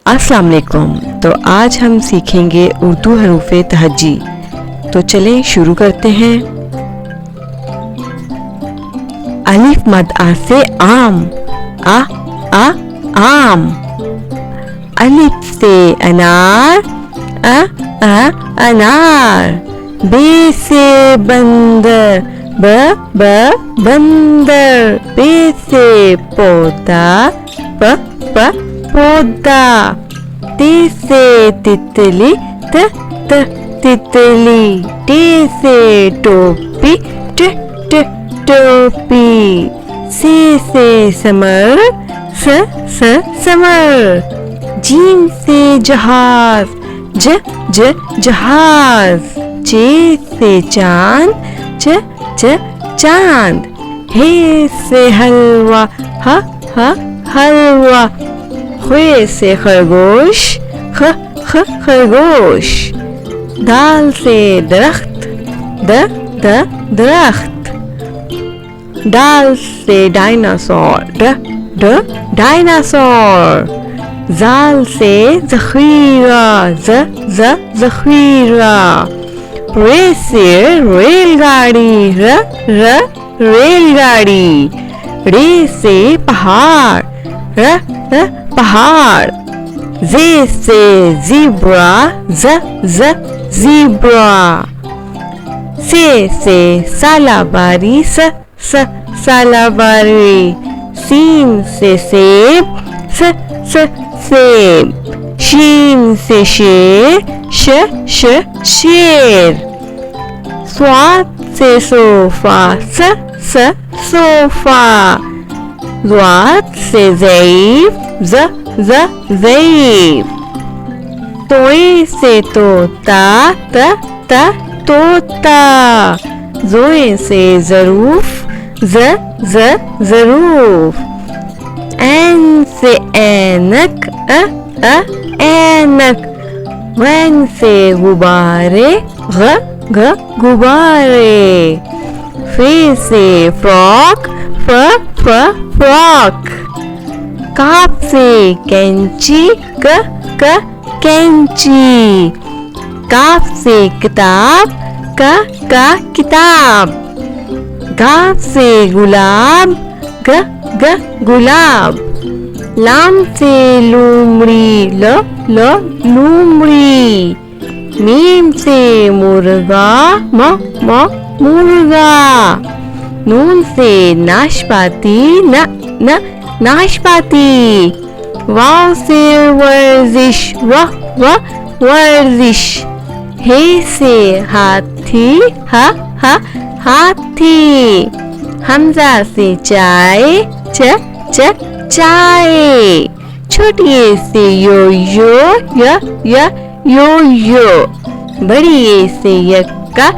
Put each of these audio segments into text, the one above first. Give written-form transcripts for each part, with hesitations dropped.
अस्सलाम वालेकुम। तो आज हम सीखेंगे उर्दू हरूफ़े तहज्जी। तो चलें शुरू करते हैं। अलिफ मद आ से आम, आ आम। अलिफ से अनार, अ अनार। बे से बंदर, ब बंदर। पे से पौधा, प पौधा। ती से तितली, त तितली। टी से टोपी, ट टोपी। सी से समर, स समर। जीम से जहाज, ज जहाज। जे से चांद, च चांद। हे से हलवा, ह हलवा। खे से खरगोश, ख खरगोश। दाल से दरख्त, दरख्त। दाल से डायनासोर, डायनासोर। जाल से ज़ख़ीरा, ज़ख़ीरा। रे से रेलगाड़ी, रेलगाड़ी। रे से पहाड़, पहाड़। जे से ज़ीब्रा, ज़ीब्रा। से सालाबारी, सालाबारी। सीन से सेब, सेब। शीन से शेर, शेर। स्वाद से सोफा, सोफा। ज़्वाद से ज़ईफ़, ज़ईफ़। तोए से तोता, तोता। ज़ोए से ज़रूफ़, ज़रूफ़। ऐन से ऐनक, ऐनक। वैन से गुब्बारे, गुब्बारे। फे से फ्रॉक, फ्रॉक। काफ से कैंची, कैंची। काफ से किताब, किताब। गाफ से गुलाब, गुलाब। लाम से लूमड़ी, लूमड़ी। मीम से मुर्गा, मुर्गा। नून से नाशपाती, नाशपाती। वाव से वर्जिश, वर्जिश। हे से हाथी, हाथी। हमजा से चाय, चाय। छोटी ए से यो, यो। बड़ी ए से यक्का,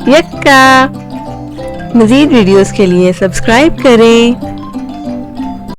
यक्का। मज़ीद वीडियोस के लिए सब्सक्राइब करें।